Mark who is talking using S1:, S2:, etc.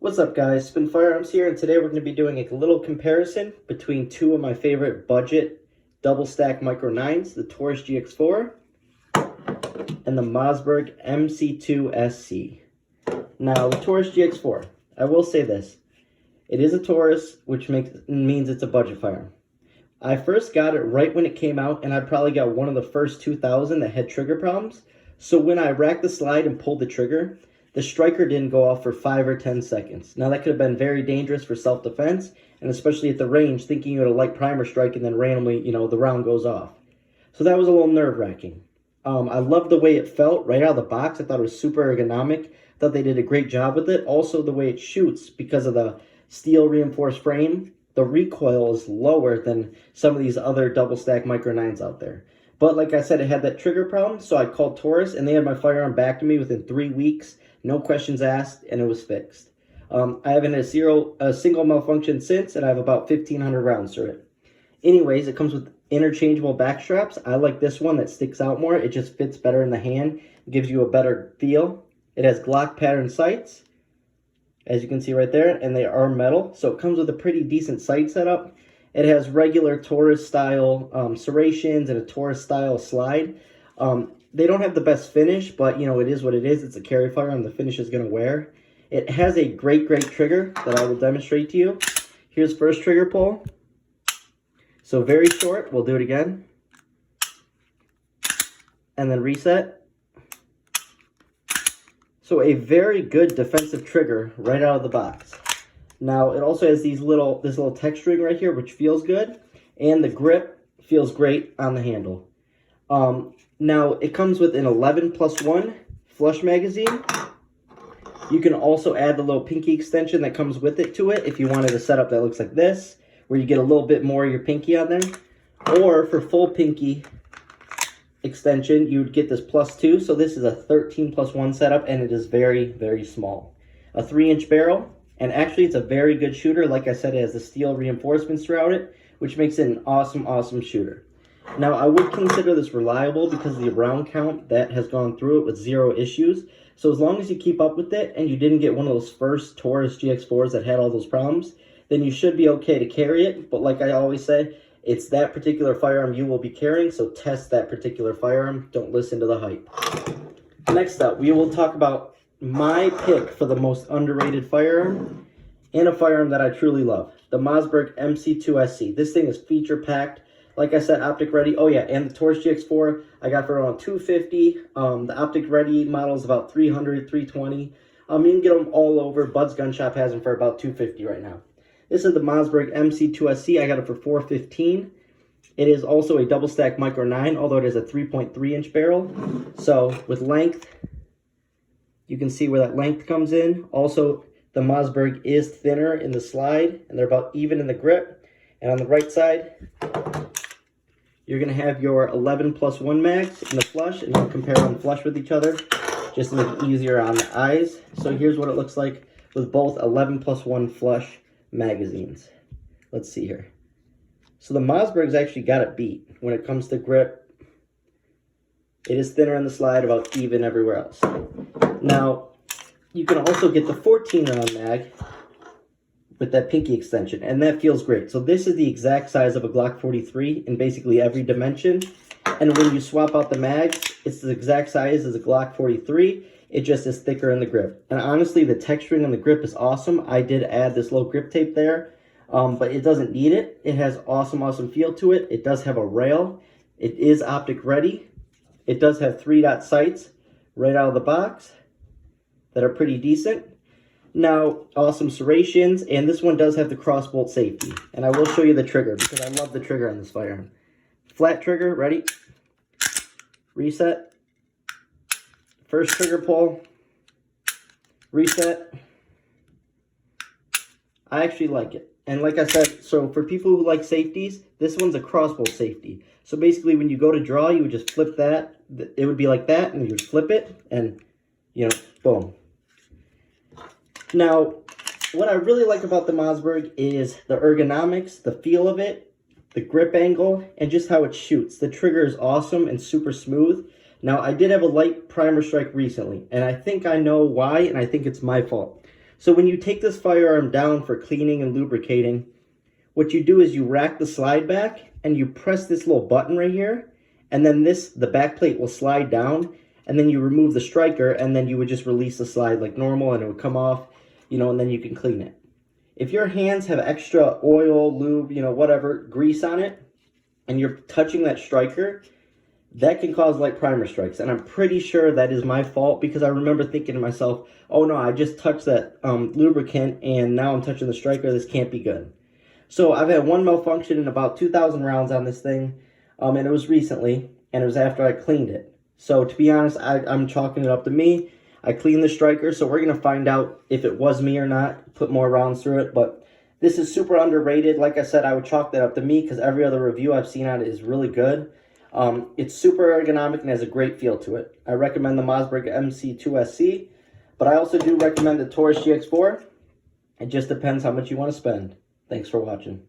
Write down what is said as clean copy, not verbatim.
S1: What's up guys, Spin Firearms here, and today we're going to be doing a little comparison between two of my favorite budget double stack micro 9s, the Taurus GX4 and the Mossberg MC2SC. Now the Taurus GX4, I will say this, it is a Taurus, which means it's a budget firearm. I first got it right when it came out, and I probably got one of the first 2,000 that had trigger problems. So when I racked the slide and pulled the trigger, the striker didn't go off for 5 or 10 seconds. Now that could have been very dangerous for self-defense, and especially at the range, thinking you had a light primer strike and then randomly, the round goes off. So that was a little nerve-wracking. I loved the way it felt right out of the box. I thought it was super ergonomic. I thought they did a great job with it. Also, the way it shoots, because of the steel reinforced frame, the recoil is lower than some of these other double stack micro 9s out there. But like I said, it had that trigger problem, so I called Taurus, and they had my firearm back to me within 3 weeks. No questions asked, and it was fixed. I haven't had a single malfunction since, and I have about 1,500 rounds through it. Anyways, it comes with interchangeable back straps. I like this one that sticks out more. It just fits better in the hand. It gives you a better feel. It has Glock pattern sights, as you can see right there, and they are metal. So it comes with a pretty decent sight setup. It has regular Taurus style serrations and a Taurus style slide. They don't have the best finish, but it is what it is. It's a carry firearm. The finish is going to wear. It has a great trigger that I will demonstrate to you. Here's first trigger pull. So very short. We'll do it again. And then reset. So a very good defensive trigger right out of the box. Now it also has this little texturing right here, which feels good, and the grip feels great on the handle. Now it comes with an 11+1 flush magazine. You can also add the little pinky extension that comes with it to it if you wanted a setup that looks like this, where you get a little bit more of your pinky on there. Or for full pinky extension, you would get this +2. So this is a 13+1 setup, and it is very small. A 3-inch barrel, and actually it's a very good shooter. Like I said, it has the steel reinforcements throughout it, which makes it an awesome shooter. Now, I would consider this reliable because of the round count that has gone through it with 0 issues. So as long as you keep up with it and you didn't get one of those first Taurus GX4s that had all those problems, then you should be okay to carry it. But like I always say, it's that particular firearm you will be carrying, so test that particular firearm. Don't listen to the hype. Next up, we will talk about my pick for the most underrated firearm and a firearm that I truly love, the Mossberg MC2SC. This thing is feature-packed. Like I said, optic ready. Oh yeah, and the Taurus GX4 I got for around $250. The optic ready model is about $300, $320. You can get them all over. Bud's Gun Shop has them for about $250 right now. This is the Mossberg MC2SC. I got it for $415. It is also a double stack micro 9, although it is a 3.3-inch barrel. So with length, you can see where that length comes in. Also, the Mossberg is thinner in the slide, and they're about even in the grip. And on the right side, you're going to have your 11+1 mags in the flush, and you'll compare them flush with each other just to make it easier on the eyes. So here's what it looks like with both 11+1 flush magazines. Let's see here. So the Mossberg's actually got it beat when it comes to grip. It is thinner in the slide, about even everywhere else. Now, you can also get the 14-round mag with that pinky extension, and that feels great. So this is the exact size of a Glock 43 in basically every dimension. And when you swap out the mags, it's the exact size as a Glock 43. It just is thicker in the grip. And honestly, the texturing on the grip is awesome. I did add this little grip tape there, but it doesn't need it. It has awesome feel to it. It does have a rail. It is optic ready. It does have 3-dot sights right out of the box that are pretty decent. Now, awesome serrations, and this one does have the crossbolt safety. And I will show you the trigger because I love the trigger on this firearm. Flat trigger, ready? Reset. First trigger pull. Reset. I actually like it. And like I said, so for people who like safeties, this one's a crossbolt safety. So basically when you go to draw, you would just flip that. It would be like that, and you would flip it, and, boom. Now, what I really like about the Mossberg is the ergonomics, the feel of it, the grip angle, and just how it shoots. The trigger is awesome and super smooth. Now, I did have a light primer strike recently, and I think I know why, and I think it's my fault. So when you take this firearm down for cleaning and lubricating, what you do is you rack the slide back and you press this little button right here, and then the back plate will slide down, and then you remove the striker, and then you would just release the slide like normal and it would come off, and then you can clean it. If your hands have extra oil, lube, whatever, grease on it, and you're touching that striker, that can cause light primer strikes. And I'm pretty sure that is my fault, because I remember thinking to myself, oh no, I just touched that lubricant and now I'm touching the striker. This can't be good. So I've had one malfunction in about 2,000 rounds on this thing, and it was recently, and it was after I cleaned it. So to be honest, I'm chalking it up to me. I cleaned the striker, so we're going to find out if it was me or not, put more rounds through it. But this is super underrated. Like I said, I would chalk that up to me because every other review I've seen on it is really good. It's super ergonomic and has a great feel to it. I recommend the Mossberg MC2SC, but I also do recommend the Taurus GX4. It just depends how much you want to spend. Thanks for watching.